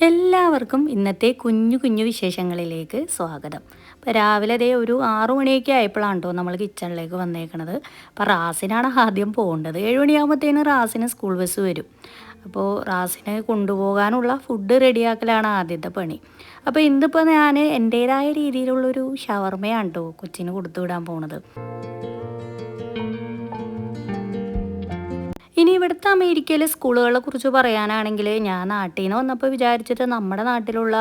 എല്ലാവർക്കും ഇന്നത്തെ കുഞ്ഞു കുഞ്ഞു വിശേഷങ്ങളിലേക്ക് സ്വാഗതം. അപ്പോൾ രാവിലെ ദേ ഒരു 6 മണിയൊക്കെ ആയപ്പോഴാണ് കേട്ടോ നമ്മൾ കിച്ചണിലേക്ക് വന്നേക്കണത്. അപ്പോൾ റാസിനാണ് ആദ്യം പോകേണ്ടത്. 7 മണിയാകുമ്പോഴത്തേനും റാസിന് സ്കൂൾ ബസ് വരും. അപ്പോൾ റാസിനെ കൊണ്ടുപോകാനുള്ള ഫുഡ് റെഡിയാക്കലാണ് ആദ്യത്തെ പണി. അപ്പോൾ ഇന്നിപ്പോൾ ഞാൻ എൻ്റേതായ രീതിയിലുള്ളൊരു ഷവർമയാണ് കേട്ടോ കൊച്ചിന് കൊടുത്തു വിടാൻ പോണത്. ഇനി ഇവിടുത്തെ അമേരിക്കയിലെ സ്കൂളുകളെ കുറിച്ച് പറയാനാണെങ്കിൽ ഞാൻ നാട്ടിൽ നിന്ന് വന്നപ്പോൾ വിചാരിച്ചിട്ട് നമ്മുടെ നാട്ടിലുള്ള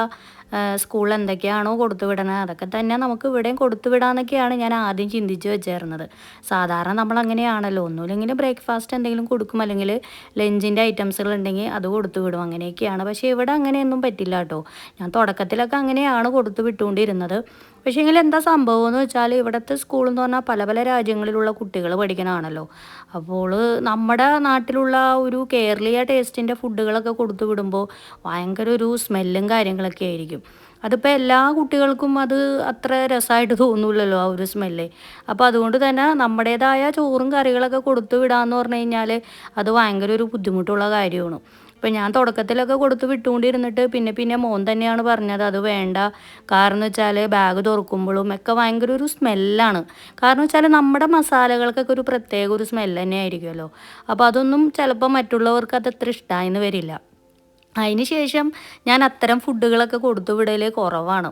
സ്കൂളിൽ എന്തൊക്കെയാണോ കൊടുത്തു വിടണത് അതൊക്കെ തന്നെ നമുക്ക് ഇവിടെയും കൊടുത്തു വിടാമെന്നൊക്കെയാണ് ഞാൻ ആദ്യം ചിന്തിച്ച് വെച്ചിരുന്നത്. സാധാരണ നമ്മൾ അങ്ങനെയാണല്ലോ, ഒന്നുമില്ലെങ്കിൽ ബ്രേക്ക്ഫാസ്റ്റ് എന്തെങ്കിലും കൊടുക്കും, അല്ലെങ്കിൽ ലഞ്ചിൻ്റെ ഐറ്റംസുകൾ ഉണ്ടെങ്കിൽ അത് കൊടുത്തു വിടും, അങ്ങനെയൊക്കെയാണ്. പക്ഷേ ഇവിടെ അങ്ങനെയൊന്നും പറ്റില്ല കേട്ടോ. ഞാൻ തുടക്കത്തിലൊക്കെ അങ്ങനെയാണ് കൊടുത്തു വിട്ടുകൊണ്ടിരുന്നത്. പക്ഷേ എങ്കിൽ എന്താ സംഭവം എന്ന് വെച്ചാൽ ഇവിടുത്തെ സ്കൂൾ എന്ന് പറഞ്ഞാൽ പല പല രാജ്യങ്ങളിലുള്ള കുട്ടികൾ പഠിക്കണതാണല്ലോ. അപ്പോൾ നമ്മുടെ നാട്ടിലുള്ള ഒരു കേരളീയ ടേസ്റ്റിൻ്റെ ഫുഡുകളൊക്കെ കൊടുത്തു വിടുമ്പോൾ ഭയങ്കര ഒരു സ്മെല്ലും കാര്യങ്ങളൊക്കെ ആയിരിക്കും. അതിപ്പോൾ എല്ലാ കുട്ടികൾക്കും അത് അത്ര രസമായിട്ട് തോന്നില്ലല്ലോ ആ ഒരു സ്മെല്ല്. അപ്പോൾ അതുകൊണ്ട് തന്നെ നമ്മുടേതായ ചോറും കറികളൊക്കെ കൊടുത്തു വിടാമെന്ന് പറഞ്ഞു കഴിഞ്ഞാൽ അത് ഭയങ്കര ഒരു ബുദ്ധിമുട്ടുള്ള കാര്യമാണ്. ഇപ്പം ഞാൻ തുടക്കത്തിലൊക്കെ കൊടുത്ത് വിട്ടുകൊണ്ടിരുന്നിട്ട് പിന്നെ മോൻ തന്നെയാണ് പറഞ്ഞത് അത് വേണ്ട. കാരണം വെച്ചാൽ ബാഗ് തുറക്കുമ്പോഴും ഒക്കെ ഭയങ്കര ഒരു സ്മെല്ലാണ്. കാരണം വെച്ചാൽ നമ്മുടെ മസാലകൾക്കൊക്കെ ഒരു പ്രത്യേക ഒരു സ്മെല്ല് തന്നെ ആയിരിക്കുമല്ലോ. അപ്പോൾ അതൊന്നും ചിലപ്പോൾ മറ്റുള്ളവർക്ക് അത് അത്ര ഇഷ്ടമായെന്ന് വരില്ല. അതിന് ശേഷം ഞാൻ അത്തരം ഫുഡുകളൊക്കെ കൊടുത്തു വിടൽ കുറവാണ്.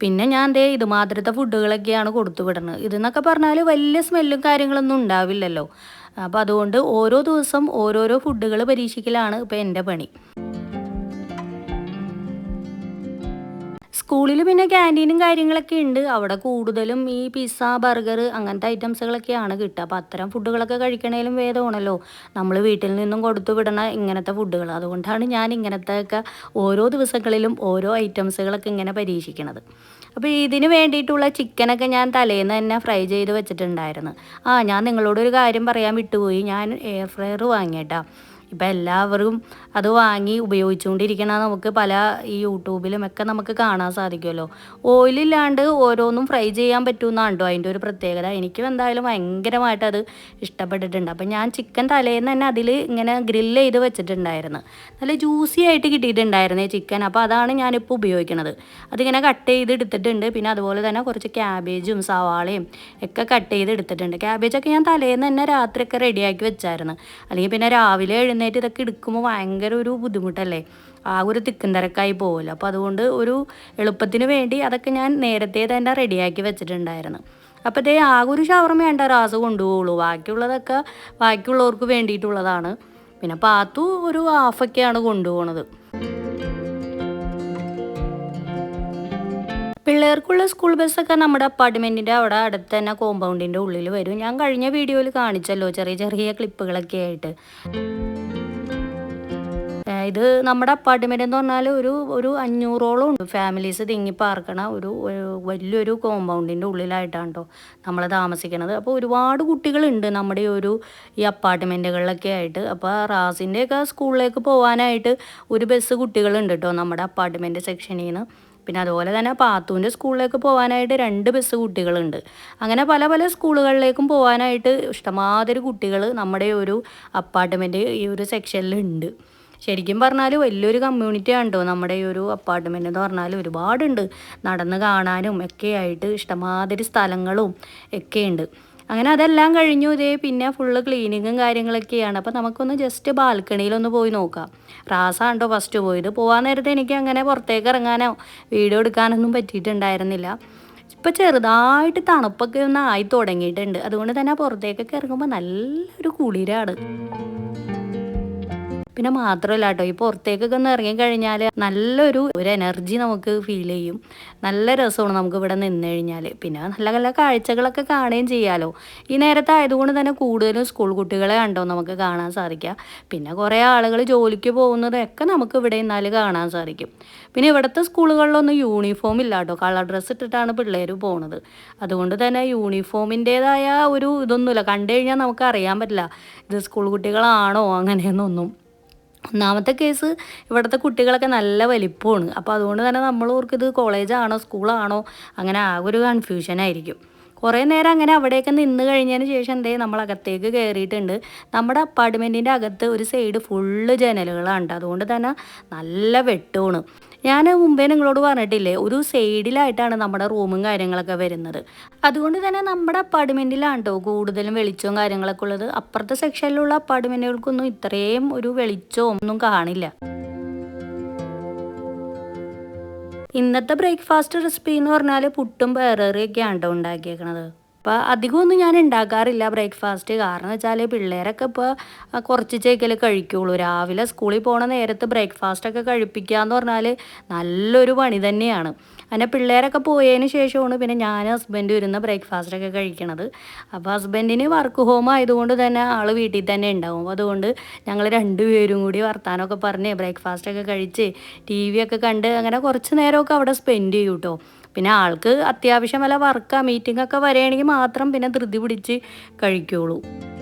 പിന്നെ ഞാൻ ഇതുമാതിരത്തെ ഫുഡുകളൊക്കെയാണ് കൊടുത്തു വിടുന്നത്. ഇതെന്നൊക്കെ പറഞ്ഞാൽ വലിയ സ്മെല്ലും കാര്യങ്ങളൊന്നും ഉണ്ടാവില്ലല്ലോ. അപ്പോൾ അതുകൊണ്ട് ഓരോ ദിവസം ഓരോരോ ഫുഡുകൾ പരീക്ഷിക്കലാണ് ഇപ്പോൾ എൻ്റെ പണി. സ്കൂളിൽ പിന്നെ ക്യാൻറ്റീനും കാര്യങ്ങളൊക്കെ ഉണ്ട്. അവിടെ കൂടുതലും ഈ പിസ്സ, ബർഗർ അങ്ങനത്തെ ഐറ്റംസുകളൊക്കെയാണ് കിട്ടുക. അപ്പോൾ അത്തരം ഫുഡുകളൊക്കെ കഴിക്കണേലും ഭേദമാണല്ലോ നമ്മൾ വീട്ടിൽ നിന്നും കൊടുത്തു വിടണ ഇങ്ങനത്തെ ഫുഡുകൾ. അതുകൊണ്ടാണ് ഞാൻ ഇങ്ങനത്തെയൊക്കെ ഓരോ ദിവസങ്ങളിലും ഓരോ ഐറ്റംസുകളൊക്കെ ഇങ്ങനെ പരീക്ഷിക്കണത്. അപ്പോൾ ഇതിന് വേണ്ടിയിട്ടുള്ള ചിക്കനൊക്കെ ഞാൻ തലേന്ന് തന്നെ ഫ്രൈ ചെയ്ത് വെച്ചിട്ടുണ്ടായിരുന്നു. ഞാൻ നിങ്ങളോടൊരു കാര്യം പറയാൻ വിട്ടുപോയി. ഞാൻ എയർ ഫ്രയർ വാങ്ങിയിട്ടാ. ഇപ്പം എല്ലാവരും അത് വാങ്ങി ഉപയോഗിച്ചുകൊണ്ടിരിക്കണ നമുക്ക് പല ഈ യൂട്യൂബിലും ഒക്കെ നമുക്ക് കാണാൻ സാധിക്കുമല്ലോ. ഓയിലില്ലാണ്ട് ഓരോന്നും ഫ്രൈ ചെയ്യാൻ പറ്റുമെന്നാണ് കേട്ടോ അതിൻ്റെ ഒരു പ്രത്യേകത. എനിക്കും എന്തായാലും ഭയങ്കരമായിട്ട് അത് ഇഷ്ടപ്പെട്ടിട്ടുണ്ട്. അപ്പം ഞാൻ ചിക്കൻ തലേന്ന് തന്നെ അതിൽ ഇങ്ങനെ ഗ്രില്ല് ചെയ്ത് വെച്ചിട്ടുണ്ടായിരുന്നു. നല്ല ജ്യൂസി ആയിട്ട് കിട്ടിയിട്ടുണ്ടായിരുന്നേ ചിക്കൻ. അപ്പോൾ അതാണ് ഞാനിപ്പോൾ ഉപയോഗിക്കുന്നത്. അതിങ്ങനെ കട്ട് ചെയ്ത് എടുത്തിട്ടുണ്ട്. പിന്നെ അതുപോലെ തന്നെ കുറച്ച് ക്യാബേജും സവാളയും ഒക്കെ കട്ട് ചെയ്ത് എടുത്തിട്ടുണ്ട്. ക്യാബേജൊക്കെ ഞാൻ തലേന്ന് തന്നെ രാത്രിയൊക്കെ റെഡിയാക്കി വെച്ചായിരുന്നു. അല്ലെങ്കിൽ പിന്നെ രാവിലെ ഇതൊക്കെ എടുക്കുമ്പോൾ ഭയങ്കര ഒരു ബുദ്ധിമുട്ടല്ലേ, ആ ഒരു തിക്കും തിരക്കായി പോകുമല്ലോ. അപ്പോൾ അതുകൊണ്ട് ഒരു എളുപ്പത്തിന് വേണ്ടി അതൊക്കെ ഞാൻ നേരത്തെ തന്നെ റെഡിയാക്കി വെച്ചിട്ടുണ്ടായിരുന്നു. അപ്പോൾ ആകെ ഒരു ഷവർമ റാസ് കൊണ്ടുപോകുള്ളൂ. ബാക്കിയുള്ളതൊക്കെ ബാക്കിയുള്ളവർക്ക് വേണ്ടിയിട്ടുള്ളതാണ്. പിന്നെ പാത്തു ഒരു ഹാഫൊക്കെയാണ് കൊണ്ടുപോകണത്. പിള്ളേർക്കുള്ള സ്കൂൾ ബസ്സൊക്കെ നമ്മുടെ അപ്പാർട്ട്മെൻറ്റിൻ്റെ അവിടെ അടുത്ത് തന്നെ കോമ്പൗണ്ടിൻ്റെ ഉള്ളിൽ വരും. ഞാൻ കഴിഞ്ഞ വീഡിയോയിൽ കാണിച്ചല്ലോ ചെറിയ ചെറിയ ക്ലിപ്പുകളൊക്കെ ആയിട്ട്. ഇത് നമ്മുടെ അപ്പാർട്ട്മെൻറ്റ് എന്ന് പറഞ്ഞാൽ ഒരു 500ഓളം ഉണ്ട് ഫാമിലീസ് തിങ്ങി പാർക്കണ ഒരു വലിയൊരു കോമ്പൗണ്ടിൻ്റെ ഉള്ളിലായിട്ടാണ് കേട്ടോ നമ്മൾ താമസിക്കുന്നത്. അപ്പോൾ ഒരുപാട് കുട്ടികളുണ്ട് നമ്മുടെ ഈ അപ്പാർട്ട്മെൻറ്റുകളിലൊക്കെ ആയിട്ട്. അപ്പോൾ റാസിൻ്റെയൊക്കെ സ്കൂളിലേക്ക് പോകാനായിട്ട് ഒരു ബസ് കുട്ടികളുണ്ട് കേട്ടോ നമ്മുടെ അപ്പാർട്ട്മെൻറ്റ് സെക്ഷനിൽ നിന്ന്. പിന്നെ അതുപോലെ തന്നെ പാത്തുവിൻ്റെ സ്കൂളിലേക്ക് പോകാനായിട്ട് 2 ബസ് കുട്ടികളുണ്ട്. അങ്ങനെ പല പല സ്കൂളുകളിലേക്കും പോകാനായിട്ട് ഇഷ്ടമാതിരി കുട്ടികൾ നമ്മുടെ ഒരു അപ്പാർട്ട്മെൻറ്റ് ഈ ഒരു സെക്ഷനിലുണ്ട്. ശരിക്കും പറഞ്ഞാൽ വലിയൊരു കമ്മ്യൂണിറ്റിയാണ് കേട്ടോ നമ്മുടെ ഈ ഒരു അപ്പാർട്ട്മെൻറ്റ് എന്ന് പറഞ്ഞാൽ. ഒരുപാടുണ്ട്, നടന്ന് കാണാനും ഒക്കെ ആയിട്ട് ഇഷ്ടമാതിരി സ്ഥലങ്ങളും ഒക്കെ ഉണ്ട്. അങ്ങനെ അതെല്ലാം കഴിഞ്ഞു. പിന്നെ ഫുള്ള് ക്ലീനിങ്ങും കാര്യങ്ങളൊക്കെയാണ്. അപ്പോൾ നമുക്കൊന്ന് ജസ്റ്റ് ബാൽക്കണിയിലൊന്ന് പോയി നോക്കാം. റാസാണ്ടോ ഫസ്റ്റ് പോയത്. പോകാൻ നേരത്തെ എനിക്ക് അങ്ങനെ പുറത്തേക്ക് ഇറങ്ങാനോ വീഡിയോ എടുക്കാനൊന്നും പറ്റിയിട്ടുണ്ടായിരുന്നില്ല. ഇപ്പോൾ ചെറുതായിട്ട് തണുപ്പൊക്കെ ഒന്ന് ആയി തുടങ്ങിയിട്ടുണ്ട്. അതുകൊണ്ട് തന്നെ പുറത്തേക്കൊക്കെ ഇറങ്ങുമ്പോൾ നല്ലൊരു കുളിരാണ്. പിന്നെ മാത്രമല്ല കേട്ടോ, ഈ പുറത്തേക്കൊക്കെ ഒന്ന് ഇറങ്ങിക്കഴിഞ്ഞാൽ നല്ലൊരു എനർജി നമുക്ക് ഫീൽ ചെയ്യും. നല്ല രസമാണ് നമുക്ക് ഇവിടെ നിന്ന് കഴിഞ്ഞാൽ. പിന്നെ നല്ല നല്ല കാഴ്ചകളൊക്കെ കാണുകയും ചെയ്യാമല്ലോ. ഈ നേരത്തെ ആയതുകൊണ്ട് തന്നെ കൂടുതലും സ്കൂൾ കുട്ടികളെ കണ്ടോ നമുക്ക് കാണാൻ സാധിക്കുക. പിന്നെ കുറേ ആളുകൾ ജോലിക്ക് പോകുന്നതൊക്കെ നമുക്ക് ഇവിടെ നിന്നാൽ കാണാൻ സാധിക്കും. പിന്നെ ഇവിടുത്തെ സ്കൂളുകളിലൊന്നും യൂണിഫോം ഇല്ല കേട്ടോ. കളർ ഡ്രസ്സ് ഇട്ടിട്ടാണ് പിള്ളേർ പോകുന്നത്. അതുകൊണ്ട് തന്നെ യൂണിഫോമിൻ്റേതായ ഒരു ഇതൊന്നുമില്ല. കണ്ടു കഴിഞ്ഞാൽ നമുക്ക് അറിയാൻ പറ്റില്ല ഇത് സ്കൂൾ കുട്ടികളാണോ അങ്ങനെയൊന്നും. ഒന്നാമത്തെ കേസ് ഇവിടുത്തെ കുട്ടികളൊക്കെ നല്ല വലിപ്പമാണ്. അപ്പോൾ അതുകൊണ്ട് തന്നെ നമ്മൾ ഓർക്കിത് കോളേജാണോ സ്കൂളാണോ അങ്ങനെ ആകെ ഒരു കൺഫ്യൂഷനായിരിക്കും. കുറേ നേരം അങ്ങനെ അവിടെയൊക്കെ നിന്ന് കഴിഞ്ഞതിന് ശേഷം എന്തേ നമ്മൾ അകത്തേക്ക് കയറിയിട്ടുണ്ട്. നമ്മുടെ അപ്പാർട്ട്മെൻറ്റിൻ്റെ അകത്ത് ഒരു സൈഡ് ഫുള്ള് ജനലുകളാണ്. അതുകൊണ്ട് തന്നെ നല്ല വെട്ടമാണ്. ഞാൻ മുമ്പേ നിങ്ങളോട് പറഞ്ഞിട്ടില്ലേ, ഒരു സൈഡിലായിട്ടാണ് നമ്മുടെ റൂമും കാര്യങ്ങളൊക്കെ വരുന്നത്. അതുകൊണ്ട് തന്നെ നമ്മുടെ അപ്പാർട്ട്മെൻറ്റിലാണ് കേട്ടോ കൂടുതലും വെളിച്ചവും കാര്യങ്ങളൊക്കെ ഉള്ളത്. അപ്പുറത്തെ സെക്ഷനിലുള്ള അപ്പാർട്ട്മെൻറ്റുകൾക്കൊന്നും ഇത്രയും ഒരു വെളിച്ചവും ഒന്നും കാണില്ല. ഇന്നത്തെ ബ്രേക്ക്ഫാസ്റ്റ് റെസിപ്പി എന്ന് പറഞ്ഞാൽ പുട്ടും പയറുകറിയൊക്കെയാണ് കേട്ടോ ഉണ്ടാക്കിയേക്കണത്. അപ്പോൾ അധികമൊന്നും ഞാൻ ഉണ്ടാക്കാറില്ല ബ്രേക്ക്ഫാസ്റ്റ്. കാരണം വെച്ചാൽ പിള്ളേരൊക്കെ ഇപ്പോൾ കുറച്ച് ചേക്കൽ കഴിക്കുകയുള്ളൂ. രാവിലെ സ്കൂളിൽ പോണ നേരത്ത് ബ്രേക്ക്ഫാസ്റ്റൊക്കെ കഴിപ്പിക്കുക എന്ന് പറഞ്ഞാൽ നല്ലൊരു പണി തന്നെയാണ്. അങ്ങനെ പിള്ളേരൊക്കെ പോയതിന് ശേഷമാണ് പിന്നെ ഞാൻ ഹസ്ബൻഡ് വരുന്ന ബ്രേക്ക്ഫാസ്റ്റൊക്കെ കഴിക്കണത്. അപ്പോൾ ഹസ്ബൻഡിന് വർക്ക് ഹോം ആയതുകൊണ്ട് തന്നെ ആൾ വീട്ടിൽ തന്നെ ഉണ്ടാവും. അതുകൊണ്ട് ഞങ്ങൾ രണ്ടുപേരും കൂടി വർത്താനമൊക്കെ പറഞ്ഞ് ബ്രേക്ക്ഫാസ്റ്റൊക്കെ കഴിച്ച് TV ഒക്കെ കണ്ട് അങ്ങനെ കുറച്ച് നേരമൊക്കെ അവിടെ സ്പെൻഡ് ചെയ്യും കേട്ടോ. പിന്നെ ആൾക്ക് അത്യാവശ്യം വല്ല വർക്കാ മീറ്റിംഗൊക്കെ വരികയാണെങ്കിൽ മാത്രം പിന്നെ ധൃതി പിടിച്ച് കഴിക്കുകയുള്ളൂ.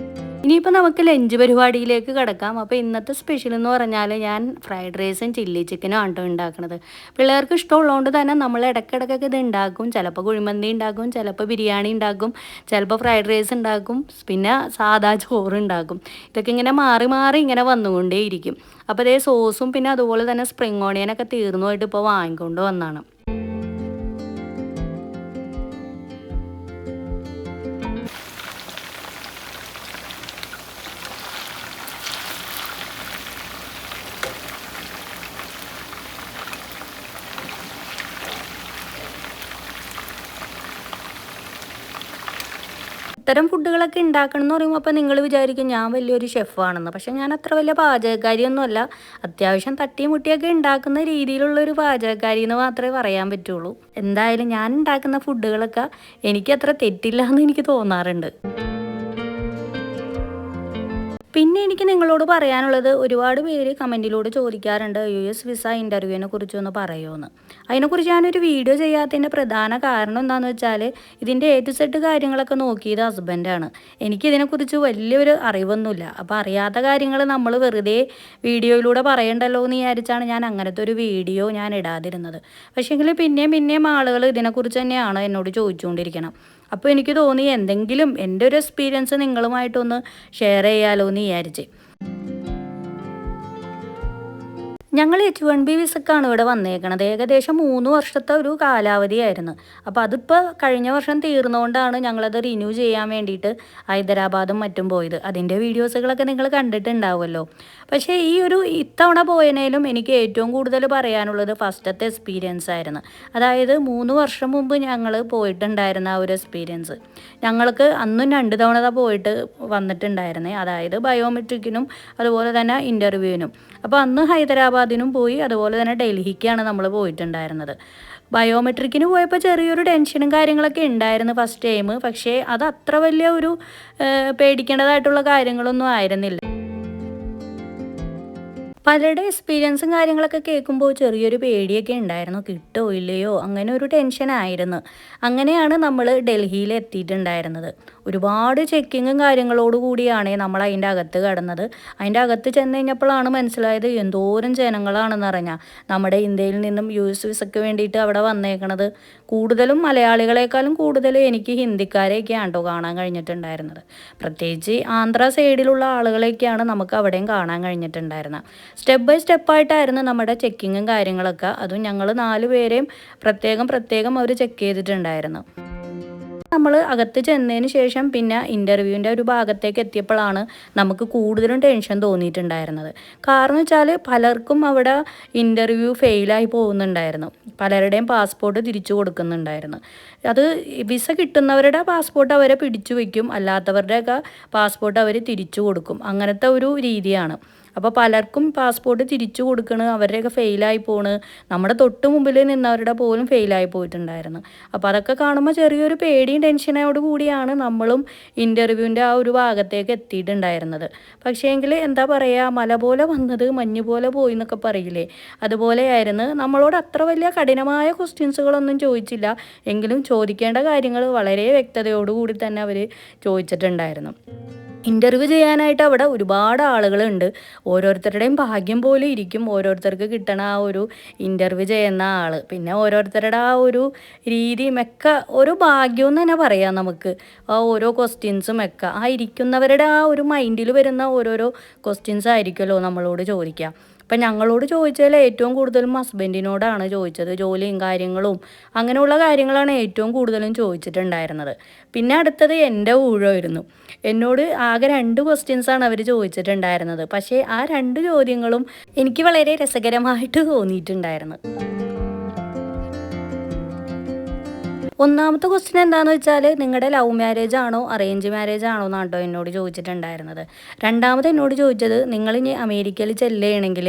ഇനിയിപ്പോൾ നമുക്ക് ലഞ്ച് പരിപാടിയിലേക്ക് കിടക്കാം. അപ്പോൾ ഇന്നത്തെ സ്പെഷ്യൽ എന്ന് പറഞ്ഞാൽ ഞാൻ ഫ്രൈഡ് റൈസും ചില്ലി ചിക്കനും ആണ് കേട്ടോ ഉണ്ടാക്കുന്നത്. പിള്ളേർക്ക് ഇഷ്ടമുള്ളതുകൊണ്ട് തന്നെ നമ്മൾ ഇടയ്ക്കിടയ്ക്കൊക്കെ ഇത് ഉണ്ടാക്കും. ചിലപ്പോൾ കുഴിമന്തി ഉണ്ടാക്കും, ചിലപ്പോൾ ബിരിയാണി ഉണ്ടാക്കും, ചിലപ്പോൾ ഫ്രൈഡ് റൈസ് ഉണ്ടാക്കും, പിന്നെ സാദാ ചോറ് ഉണ്ടാക്കും. ഇതൊക്കെ ഇങ്ങനെ മാറി മാറി ഇങ്ങനെ വന്നുകൊണ്ടേയിരിക്കും. അപ്പോൾ ഇതേ സോസും പിന്നെ അതുപോലെ തന്നെ സ്പ്രിംഗ് ഓണിയനൊക്കെ തീർന്നു പോയിട്ട് ഇപ്പോൾ വാങ്ങിക്കൊണ്ട് വന്നതാണ്. ഇത്തരം ഫുഡുകളൊക്കെ ഉണ്ടാക്കണം എന്ന് പറയുമ്പോൾ അപ്പോൾ നിങ്ങൾ വിചാരിക്കും ഞാൻ വലിയൊരു ഷെഫാണെന്ന്. പക്ഷേ ഞാൻ അത്ര വലിയ പാചകക്കാരിയൊന്നുമല്ല. അത്യാവശ്യം തട്ടിയും മുട്ടിയൊക്കെ ഉണ്ടാക്കുന്ന രീതിയിലുള്ളൊരു പാചകക്കാരി എന്ന് മാത്രമേ പറയാൻ പറ്റുള്ളൂ. എന്തായാലും ഞാൻ ഉണ്ടാക്കുന്ന ഫുഡുകളൊക്കെ എനിക്കത്ര തെറ്റില്ല എന്ന് എനിക്ക് തോന്നാറുണ്ട്. പിന്നെ എനിക്ക് നിങ്ങളോട് പറയാനുള്ളത്, ഒരുപാട് പേര് കമൻറ്റിലൂടെ ചോദിക്കാറുണ്ട് US വിസ ഇൻ്റർവ്യൂവിനെ കുറിച്ചൊന്ന് പറയുമോയെന്ന്. അതിനെക്കുറിച്ച് ഞാനൊരു വീഡിയോ ചെയ്യാത്തതിൻ്റെ പ്രധാന കാരണം എന്താണെന്ന് വെച്ചാൽ ഇതിൻ്റെ A to Z കാര്യങ്ങളൊക്കെ നോക്കിയത് ഹസ്ബൻഡാണ്. എനിക്കിതിനെക്കുറിച്ച് വലിയൊരു അറിവൊന്നുമില്ല. അപ്പോൾ അറിയാത്ത കാര്യങ്ങൾ നമ്മൾ വെറുതെ വീഡിയോയിലൂടെ പറയണ്ടല്ലോ എന്ന് വിചാരിച്ചാണ് ഞാൻ അങ്ങനത്തെ ഒരു വീഡിയോ ഞാൻ ഇടാതിരുന്നത്. പക്ഷേങ്കിൽ പിന്നെയും ആളുകൾ ഇതിനെക്കുറിച്ച് തന്നെയാണ് എന്നോട് ചോദിച്ചുകൊണ്ടിരിക്കണം. അപ്പോൾ എനിക്ക് തോന്നി എന്തെങ്കിലും എൻ്റെ ഒരു എക്സ്പീരിയൻസ് നിങ്ങളുമായിട്ടൊന്ന് ഷെയർ ചെയ്യാമല്ലോ എന്ന് വിചാരിച്ച്. ഞങ്ങൾ H1B വിസക്കാണ് ഇവിടെ വന്നേക്കണത്. ഏകദേശം 3 വർഷത്തെ ഒരു കാലാവധിയായിരുന്നു. അപ്പോൾ അതിപ്പോൾ കഴിഞ്ഞ വർഷം തീർന്നുകൊണ്ടാണ് ഞങ്ങളത് റിന്യൂ ചെയ്യാൻ വേണ്ടിയിട്ട് ഹൈദരാബാദും മറ്റും പോയത്. അതിൻ്റെ വീഡിയോസുകളൊക്കെ നിങ്ങൾ കണ്ടിട്ടുണ്ടാവുമല്ലോ. പക്ഷേ ഈ ഒരു ഇത്തവണ പോയതിനേലും എനിക്ക് ഏറ്റവും കൂടുതൽ പറയാനുള്ളത് ഫസ്റ്റത്തെ എക്സ്പീരിയൻസ് ആയിരുന്നു. അതായത് 3 വർഷം മുമ്പ് ഞങ്ങൾ പോയിട്ടുണ്ടായിരുന്ന ആ ഒരു എക്സ്പീരിയൻസ്. ഞങ്ങൾക്ക് അന്നും 2 തവണ പോയിട്ട് വന്നിട്ടുണ്ടായിരുന്നേ. അതായത് ബയോമെട്രിക്കിനും അതുപോലെ തന്നെ ഇൻ്റർവ്യൂവിനും. അപ്പോൾ അന്ന് ഹൈദരാബാദിനും പോയി, അതുപോലെ തന്നെ ഡൽഹിക്കാണ് നമ്മൾ പോയിട്ടുണ്ടായിരുന്നത്. ബയോമെട്രിക്കിന് പോയപ്പോൾ ചെറിയൊരു ടെൻഷനും കാര്യങ്ങളൊക്കെ ഉണ്ടായിരുന്നു ഫസ്റ്റ് ടൈം. പക്ഷേ അത് അത്ര വലിയ ഒരു പേടിക്കേണ്ടതായിട്ടുള്ള കാര്യങ്ങളൊന്നും ആയിരുന്നില്ല. പലരുടെ എക്സ്പീരിയൻസും കാര്യങ്ങളൊക്കെ കേൾക്കുമ്പോൾ ചെറിയൊരു പേടിയൊക്കെ ഉണ്ടായിരുന്നു, കിട്ടോ ഇല്ലയോ അങ്ങനെ ഒരു ടെൻഷനായിരുന്നു. അങ്ങനെയാണ് നമ്മൾ ഡൽഹിയിൽ എത്തിയിട്ടുണ്ടായിരുന്നത്. ഒരുപാട് ചെക്കിങ്ങും കാര്യങ്ങളോട് കൂടിയാണ് നമ്മൾ അതിൻ്റെ അകത്ത് കടന്നത്. അതിൻ്റെ അകത്ത് ചെന്ന് കഴിഞ്ഞപ്പോഴാണ് മനസ്സിലായത് എന്തോരം ജനങ്ങളാണെന്ന് അറിഞ്ഞാൽ. നമ്മുടെ ഇന്ത്യയിൽ നിന്നും US വിസയ്ക്ക് വേണ്ടിയിട്ട് അവിടെ വന്നേക്കണത് കൂടുതലും മലയാളികളെക്കാളും കൂടുതൽ എനിക്ക് ഹിന്ദിക്കാരെയൊക്കെയാണ് കേട്ടോ കാണാൻ കഴിഞ്ഞിട്ടുണ്ടായിരുന്നത്. പ്രത്യേകിച്ച് ആന്ധ്ര സൈഡിലുള്ള ആളുകളെയൊക്കെയാണ് നമുക്ക് അവിടെയും കാണാൻ കഴിഞ്ഞിട്ടുണ്ടായിരുന്നത്. സ്റ്റെപ്പ് ബൈ സ്റ്റെപ്പായിട്ടായിരുന്നു നമ്മുടെ ചെക്കിങ്ങും കാര്യങ്ങളൊക്കെ. അതും ഞങ്ങൾ 4 പേരെയും പ്രത്യേകം അവർ ചെക്ക് ചെയ്തിട്ടുണ്ടായിരുന്നു. നമ്മൾ അകത്ത് ചെന്നതിന് ശേഷം പിന്നെ ഇൻ്റർവ്യൂവിൻ്റെ ഒരു ഭാഗത്തേക്ക് എത്തിയപ്പോഴാണ് നമുക്ക് കൂടുതലും ടെൻഷൻ തോന്നിയിട്ടുണ്ടായിരുന്നത്. കാരണം വെച്ചാൽ പലർക്കും അവിടെ ഇൻ്റർവ്യൂ ഫെയിലായി പോകുന്നുണ്ടായിരുന്നു. പലരുടെയും പാസ്പോർട്ട് തിരിച്ചു കൊടുക്കുന്നുണ്ടായിരുന്നു. അത് വിസ കിട്ടുന്നവരുടെ പാസ്പോർട്ട് അവരെ പിടിച്ചു വയ്ക്കും, അല്ലാത്തവരുടെയൊക്കെ പാസ്പോർട്ട് അവർ തിരിച്ചു കൊടുക്കും. അങ്ങനത്തെ ഒരു രീതിയാണ്. അപ്പോൾ പലർക്കും പാസ്പോർട്ട് തിരിച്ചു കൊടുക്കണ്, അവരുടെയൊക്കെ ഫെയിലായി പോണ്. നമ്മുടെ തൊട്ട് മുമ്പിൽ നിന്നവരുടെ പോലും ഫെയിലായി പോയിട്ടുണ്ടായിരുന്നു. അപ്പോൾ അതൊക്കെ കാണുമ്പോൾ ചെറിയൊരു പേടിയും ടെൻഷനോട് കൂടിയാണ് നമ്മളും ഇൻ്റർവ്യൂവിൻ്റെ ആ ഒരു ഭാഗത്തേക്ക് എത്തിയിട്ടുണ്ടായിരുന്നത്. പക്ഷേങ്കിൽ എന്താ പറയുക, മല പോലെ വന്നത് മഞ്ഞ് പോലെ പോയി എന്നൊക്കെ പറയില്ലേ, അതുപോലെയായിരുന്നു. നമ്മളോട് അത്ര വലിയ കഠിനമായ ക്വസ്റ്റ്യൻസുകളൊന്നും ചോദിച്ചില്ല. എങ്കിലും ചോദിക്കേണ്ട കാര്യങ്ങൾ വളരെ വ്യക്തതയോടുകൂടി തന്നെ അവർ ചോദിച്ചിട്ടുണ്ടായിരുന്നു. ഇൻ്റർവ്യൂ ചെയ്യാനായിട്ട് അവിടെ ഒരുപാട് ആളുകളുണ്ട്. ഓരോരുത്തരുടെയും ഭാഗ്യം പോലെ ഇരിക്കും ഓരോരുത്തർക്ക് കിട്ടണ ആ ഒരു ഇൻ്റർവ്യൂ ചെയ്യുന്ന ആൾ. പിന്നെ ഓരോരുത്തരുടെ ആ ഒരു രീതിയും ഒക്കെ ഒരു ഭാഗ്യം എന്ന് തന്നെ പറയാം നമുക്ക്. ആ ഓരോ ക്വസ്റ്റ്യൻസും ഒക്കെ ആ ഇരിക്കുന്നവരുടെ ആ ഒരു മൈൻഡിൽ വരുന്ന ഓരോരോ ക്വസ്റ്റ്യൻസ് ആയിരിക്കുമല്ലോ നമ്മളോട് ചോദിക്കുക. അപ്പം ഞങ്ങളോട് ചോദിച്ചതിൽ ഏറ്റവും കൂടുതലും ഹസ്ബൻഡിനോടാണ് ചോദിച്ചത്. ജോലിയും കാര്യങ്ങളും അങ്ങനെയുള്ള കാര്യങ്ങളാണ് ഏറ്റവും കൂടുതലും ചോദിച്ചിട്ടുണ്ടായിരുന്നത്. പിന്നെ അടുത്തത് എൻ്റെ ഊഴമായിരുന്നു. എന്നോട് ആകെ 2 ക്വസ്റ്റ്യൻസാണ് അവർ ചോദിച്ചിട്ടുണ്ടായിരുന്നത്. പക്ഷേ ആ 2 ചോദ്യങ്ങളും എനിക്ക് വളരെ രസകരമായിട്ട് തോന്നിയിട്ടുണ്ടായിരുന്നു. ഒന്നാമത്തെ ക്വസ്റ്റ്യൻ എന്താണെന്ന് വെച്ചാൽ നിങ്ങളുടെ ലവ് മാരേജ് ആണോ അറേഞ്ച് മാരേജ് ആണോ എന്നാണ് കേട്ടോ എന്നോട് ചോദിച്ചിട്ടുണ്ടായിരുന്നത്. രണ്ടാമത് എന്നോട് ചോദിച്ചത് നിങ്ങൾ ഇനി അമേരിക്കയിൽ ചെല്ലുകയാണെങ്കിൽ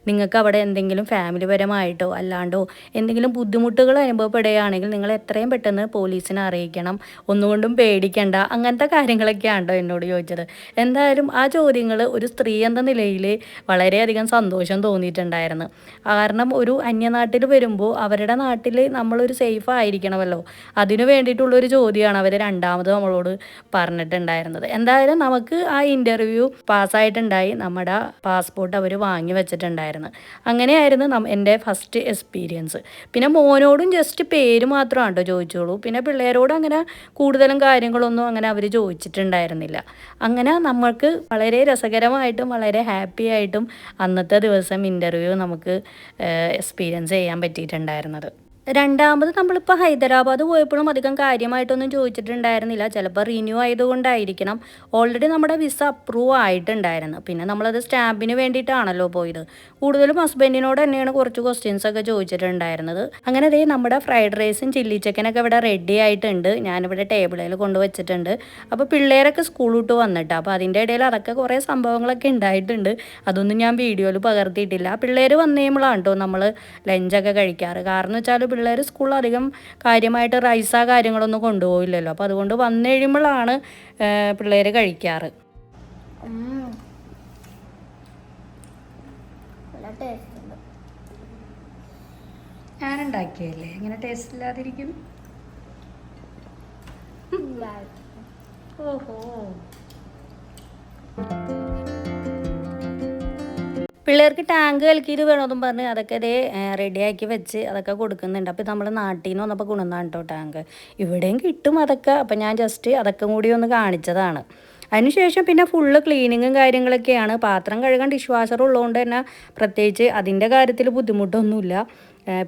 നിങ്ങൾക്ക് അവിടെ എന്തെങ്കിലും ഫാമിലി പരമായിട്ടോ അല്ലാണ്ടോ എന്തെങ്കിലും ബുദ്ധിമുട്ടുകൾ അനുഭവപ്പെടുകയാണെങ്കിൽ നിങ്ങൾ എത്രയും പെട്ടെന്ന് പോലീസിനെ അറിയിക്കണം, ഒന്നുകൊണ്ടും പേടിക്കണ്ട, അങ്ങനത്തെ കാര്യങ്ങളൊക്കെയാണ് കേട്ടോ എന്നോട് ചോദിച്ചത്. എന്തായാലും ആ ചോദ്യങ്ങൾ ഒരു സ്ത്രീ എന്ന നിലയിൽ വളരെയധികം സന്തോഷം തോന്നിയിട്ടുണ്ടായിരുന്നു. കാരണം ഒരു അന്യനാട്ടിൽ വരുമ്പോൾ അവരുടെ നാട്ടിൽ നമ്മളൊരു സേഫ് ആയിരിക്കണമല്ലോ, അതിനു വേണ്ടിയിട്ടുള്ളൊരു ചോദ്യമാണ് അവർ രണ്ടാമത് നമ്മളോട് പറഞ്ഞിട്ടുണ്ടായിരുന്നത്. എന്തായാലും നമുക്ക് ആ ഇൻ്റർവ്യൂ പാസ്സായിട്ടുണ്ടായി. നമ്മുടെ പാസ്പോർട്ട് അവർ വാങ്ങി വെച്ചിട്ടുണ്ടായിരുന്നു. അങ്ങനെയായിരുന്നു എൻ്റെ ഫസ്റ്റ് എക്സ്പീരിയൻസ്. പിന്നെ മോനോടും ജസ്റ്റ് പേര് മാത്രമാണ് കേട്ടോ ചോദിച്ചോളൂ. പിന്നെ പിള്ളേരോട് അങ്ങനെ കൂടുതലും കാര്യങ്ങളൊന്നും അങ്ങനെ അവർ ചോദിച്ചിട്ടുണ്ടായിരുന്നില്ല. അങ്ങനെ നമ്മൾക്ക് വളരെ രസകരമായിട്ടും വളരെ ഹാപ്പി ആയിട്ടും അന്നത്തെ ദിവസം ഇൻ്റർവ്യൂ നമുക്ക് എക്സ്പീരിയൻസ് ചെയ്യാൻ പറ്റിയിട്ടുണ്ടായിരുന്നത്. രണ്ടാമത് നമ്മളിപ്പോൾ ഹൈദരാബാദ് പോയപ്പോഴും അധികം കാര്യമായിട്ടൊന്നും ചോദിച്ചിട്ടുണ്ടായിരുന്നില്ല. ചിലപ്പോൾ റിന്യൂ ആയതുകൊണ്ടായിരിക്കണം. ഓൾറെഡി നമ്മുടെ വിസ അപ്രൂവ് ആയിട്ടുണ്ടായിരുന്നു. പിന്നെ നമ്മളത് സ്റ്റാമ്പിന് വേണ്ടിയിട്ടാണല്ലോ പോയത്. കൂടുതലും ഹസ്ബൻഡിനോട് തന്നെയാണ് കുറച്ച് ക്വസ്റ്റ്യൻസ് ഒക്കെ ചോദിച്ചിട്ടുണ്ടായിരുന്നത്. അങ്ങനെ അതേ നമ്മുടെ ഫ്രൈഡ് റൈസും ചില്ലി ചിക്കനൊക്കെ ഇവിടെ റെഡി ആയിട്ടുണ്ട്. ഞാനിവിടെ ടേബിളിൽ കൊണ്ടുവച്ചിട്ടുണ്ട്. അപ്പോൾ പിള്ളേരൊക്കെ സ്കൂൾ വിട്ട് വന്നിട്ട് അപ്പോൾ അതിൻ്റെ ഇടയിൽ അതൊക്കെ കുറേ സംഭവങ്ങളൊക്കെ ഉണ്ടായിട്ടുണ്ട്. അതൊന്നും ഞാൻ വീഡിയോയിൽ പകർത്തിയിട്ടില്ല. പിള്ളേർ വന്നു കഴിയുമ്പോഴാണ് കേട്ടോ നമ്മൾ ലഞ്ചൊക്കെ കഴിക്കാറ്. കാരണം വെച്ചാൽ പിള്ളേർ സ്കൂളിൽ അധികം കാര്യമായിട്ട് റൈസാ കാര്യങ്ങളൊന്നും കൊണ്ടുപോകില്ലല്ലോ. അപ്പോൾ അതുകൊണ്ട് വന്നു കഴിയുമ്പോഴാണ് പിള്ളേർ കഴിക്കാറ്. ഞാനുണ്ടാക്കിയല്ലേ ഇങ്ങനെ ടേസ്റ്റ് ഇല്ലാതിരിക്കും? ഓഹോ, പിള്ളേർക്ക് ടാങ്ക് കലക്കിയിട്ട് വേണമെന്നും പറഞ്ഞ് അതൊക്കെ ഇതേ റെഡിയാക്കി വെച്ച് അതൊക്കെ കൊടുക്കുന്നുണ്ട്. അപ്പോൾ നമ്മൾ നാട്ടിൽ നിന്ന് വന്നപ്പോൾ കൊണ്ടുവന്നാണ് കേട്ടോ ടാങ്ക്. ഇവിടെയും കിട്ടും അതൊക്കെ. അപ്പോൾ ഞാൻ ജസ്റ്റ് അതൊക്കെ കൂടി ഒന്ന് കാണിച്ചതാണ്. അതിനുശേഷം പിന്നെ ഫുള്ള് ക്ലീനിങ്ങും കാര്യങ്ങളൊക്കെയാണ്. പാത്രം കഴുകാൻ ഡിഷ് വാഷർ ഉള്ളതുകൊണ്ട് തന്നെ പ്രത്യേകിച്ച് അതിൻ്റെ കാര്യത്തിൽ ബുദ്ധിമുട്ടൊന്നുമില്ല.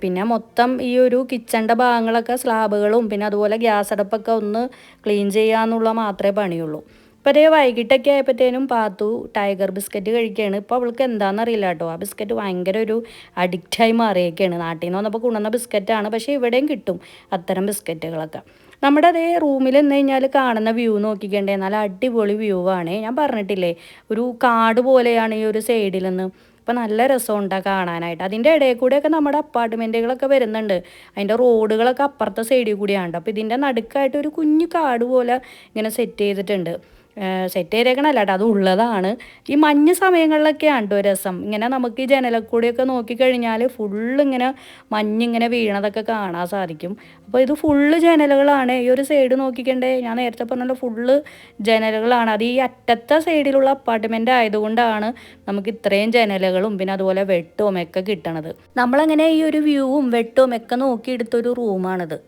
പിന്നെ മൊത്തം ഈ ഒരു കിച്ചണിൻ്റെ ഭാഗങ്ങളൊക്കെ സ്ലാബുകളും പിന്നെ അതുപോലെ ഗ്യാസ് അടുപ്പൊക്കെ ഒന്ന് ക്ലീൻ ചെയ്യാന്നുള്ള മാത്രമേ പണിയുള്ളൂ. ഇപ്പോൾ അതേ വൈകിട്ടൊക്കെ ആയപ്പോഴത്തേനും പാത്തു ടൈഗർ ബിസ്ക്കറ്റ് കഴിക്കുകയാണ്. ഇപ്പോൾ അവൾക്ക് എന്താണെന്നറിയില്ല കേട്ടോ, ആ ബിസ്ക്കറ്റ് ഭയങ്കര ഒരു അഡിക്റ്റായി മാറിയൊക്കെയാണ്. നാട്ടിൽ നിന്ന് വന്നപ്പോൾ കൊണ്ടുവന്ന ബിസ്ക്കറ്റാണ്, പക്ഷേ ഇവിടെയും കിട്ടും അത്തരം ബിസ്ക്കറ്റുകളൊക്കെ. നമ്മുടെ അതേ റൂമിൽ നിന്ന് കഴിഞ്ഞാൽ കാണുന്ന വ്യൂ നോക്കിക്കണ്ടേ, നല്ല അടിപൊളി വ്യൂ ആണ്. ഞാൻ പറഞ്ഞിട്ടില്ലേ ഒരു കാട് പോലെയാണ് ഈ ഒരു സൈഡിൽ നിന്ന്. അപ്പോൾ നല്ല രസമുണ്ട് കാണാനായിട്ട്. അതിൻ്റെ ഇടയിൽ കൂടെയൊക്കെ നമ്മുടെ അപ്പാർട്ട്മെൻറ്റുകളൊക്കെ വരുന്നുണ്ട്. അതിൻ്റെ റോഡുകളൊക്കെ അപ്പുറത്തെ സൈഡിൽ കൂടിയാണ്. അപ്പോൾ ഇതിൻ്റെ നടുക്കായിട്ട് ഒരു കുഞ്ഞു കാട് പോലെ ഇങ്ങനെ സെറ്റ് ചെയ്തിട്ടുണ്ട്. സെറ്റ് ചെയ്തേക്കണല്ല കേട്ടോ, അത് ഉള്ളതാണ്. ഈ മഞ്ഞ് സമയങ്ങളിലൊക്കെയാണ് കേട്ടോ രസം. ഇങ്ങനെ നമുക്ക് ഈ ജനലക്കൂടിയൊക്കെ നോക്കിക്കഴിഞ്ഞാൽ ഫുള്ള് ഇങ്ങനെ മഞ്ഞിങ്ങനെ വീണതൊക്കെ കാണാൻ സാധിക്കും. അപ്പോൾ ഇത് ഫുള്ള് ജനലുകളാണ്. ഈ ഒരു സൈഡ് നോക്കിക്കണ്ടേ, ഞാൻ നേരത്തെ പറഞ്ഞല്ലോ ഫുള്ള് ജനലുകളാണ്. അത് ഈ അറ്റത്തെ സൈഡിലുള്ള അപ്പാർട്ട്മെൻ്റ് ആയതുകൊണ്ടാണ് നമുക്ക് ഇത്രയും ജനലുകളും പിന്നെ അതുപോലെ വെട്ടവും ഒക്കെ കിട്ടണത്. നമ്മളങ്ങനെ ഈ ഒരു വ്യൂവും വെട്ടവും ഒക്കെ നോക്കിയെടുത്തൊരു റൂമാണിത്.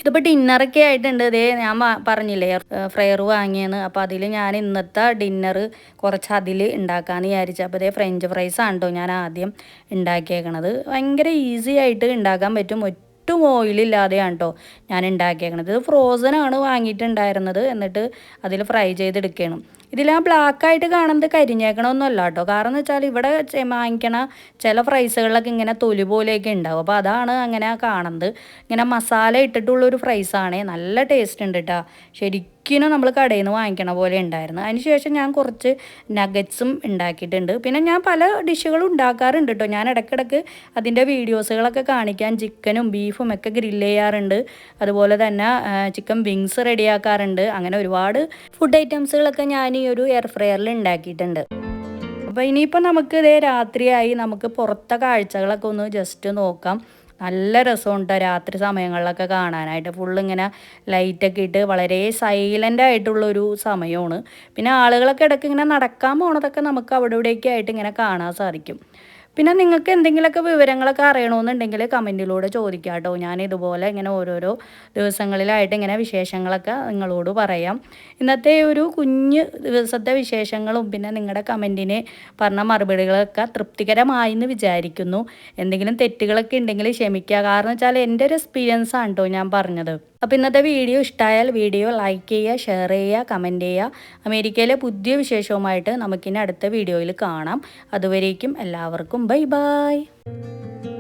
ഇതിപ്പോൾ ഡിന്നറൊക്കെ ആയിട്ടുണ്ട്. ഇതേ ഞാൻ പറഞ്ഞില്ലേ ഫ്രയർ വാങ്ങിയെന്ന്. അപ്പോൾ അതിൽ ഞാൻ ഇന്നത്തെ ഡിന്നർ കുറച്ച് അതിൽ ഉണ്ടാക്കാമെന്ന് വിചാരിച്ചു. അപ്പോൾ ഇതേ ഫ്രഞ്ച് ഫ്രൈസാണ് കേട്ടോ ഞാൻ ആദ്യം ഉണ്ടാക്കിയേക്കണത്. ഭയങ്കര ഈസി ആയിട്ട് ഉണ്ടാക്കാൻ പറ്റും. ഒട്ടും ഓയിലില്ലാതെയാണ് കേട്ടോ ഞാൻ ഉണ്ടാക്കിയേക്കണത്. ഇത് ഫ്രോസനാണ് വാങ്ങിയിട്ടുണ്ടായിരുന്നത്. എന്നിട്ട് അതിൽ ഫ്രൈ ചെയ്തെടുക്കണം. ഇതിൽ ആ ബ്ലാക്കായിട്ട് കാണുന്നത് കരിഞ്ഞേക്കണമൊന്നുമല്ല കേട്ടോ. കാരണം എന്ന് വെച്ചാൽ ഇവിടെ വാങ്ങിക്കണ ചില ഫ്രൈസുകളിലൊക്കെ ഇങ്ങനെ തൊലി പോലെയൊക്കെ ഉണ്ടാവും. അപ്പോൾ അതാണ് അങ്ങനെ കാണുന്നത്. ഇങ്ങനെ മസാല ഇട്ടിട്ടുള്ളൊരു ഫ്രൈസാണേ. നല്ല ടേസ്റ്റ് ഉണ്ട് കേട്ടോ. ശരിക്കും നമ്മൾ കടയിൽ നിന്ന് വാങ്ങിക്കണ പോലെ ഉണ്ടായിരുന്നു. അതിനുശേഷം ഞാൻ കുറച്ച് നഗറ്റ്സും ഉണ്ടാക്കിയിട്ടുണ്ട്. പിന്നെ ഞാൻ പല ഡിഷുകളും ഉണ്ടാക്കാറുണ്ട് കേട്ടോ. ഞാൻ ഇടയ്ക്കിടയ്ക്ക് അതിൻ്റെ വീഡിയോസുകളൊക്കെ കാണിക്കാൻ ചിക്കനും ബീഫും ഒക്കെ ഗ്രില്ല് ചെയ്യാറുണ്ട്. അതുപോലെ തന്നെ ചിക്കൻ വിങ്സ് റെഡിയാക്കാറുണ്ട്. അങ്ങനെ ഒരുപാട് ഫുഡ് ഐറ്റംസുകളൊക്കെ ഞാൻ ഈ ഒരു എയർ ഫ്രയറിൽ ഉണ്ടാക്കിയിട്ടുണ്ട്. അപ്പോൾ ഇനിയിപ്പോൾ നമുക്ക് ഇതേ രാത്രിയായി, നമുക്ക് പുറത്തെ കാഴ്ചകളൊക്കെ ഒന്ന് ജസ്റ്റ് നോക്കാം. നല്ല രസമുണ്ട് രാത്രി സമയങ്ങളിലൊക്കെ കാണാനായിട്ട്. ഫുള്ളിങ്ങനെ ലൈറ്റൊക്കെ ഇട്ട് വളരെ സൈലൻ്റ് ആയിട്ടുള്ളൊരു സമയമാണ്. പിന്നെ ആളുകളൊക്കെ ഇടയ്ക്ക് ഇങ്ങനെ നടക്കാൻ പോണതൊക്കെ നമുക്ക് അവിടെ ഇവിടെയൊക്കെ ആയിട്ട് ഇങ്ങനെ കാണാൻ സാധിക്കും. പിന്നെ നിങ്ങൾക്ക് എന്തെങ്കിലുമൊക്കെ വിവരങ്ങളൊക്കെ അറിയണമെന്നുണ്ടെങ്കിൽ കമൻറ്റിലൂടെ ചോദിക്കാം കേട്ടോ. ഞാൻ ഇതുപോലെ ഇങ്ങനെ ഓരോരോ ദിവസങ്ങളിലായിട്ട് ഇങ്ങനെ വിശേഷങ്ങളൊക്കെ നിങ്ങളോട് പറയാം. ഇന്നത്തെ ഒരു കുഞ്ഞ് ദിവസത്തെ വിശേഷങ്ങളും പിന്നെ നിങ്ങളുടെ കമൻറ്റിന് പറഞ്ഞ മറുപടികളൊക്കെ തൃപ്തികരമായി എന്ന് വിചാരിക്കുന്നു. എന്തെങ്കിലും തെറ്റുകളൊക്കെ ഉണ്ടെങ്കിൽ ക്ഷമിക്കുക. കാരണം വെച്ചാൽ എൻ്റെ ഒരു എക്സ്പീരിയൻസ് ആണ് കേട്ടോ ഞാൻ പറഞ്ഞത്. അപ്പോൾ ഇന്നത്തെ വീഡിയോ ഇഷ്ടമായാൽ വീഡിയോ ലൈക്ക് ചെയ്യുക, ഷെയർ ചെയ്യുക, കമൻറ്റ് ചെയ്യുക. അമേരിക്കയിലെ പുതിയ വിശേഷവുമായിട്ട് നമുക്കിനി അടുത്ത വീഡിയോയിൽ കാണാം. അതുവരേക്കും എല്ലാവർക്കും ബൈ ബൈ.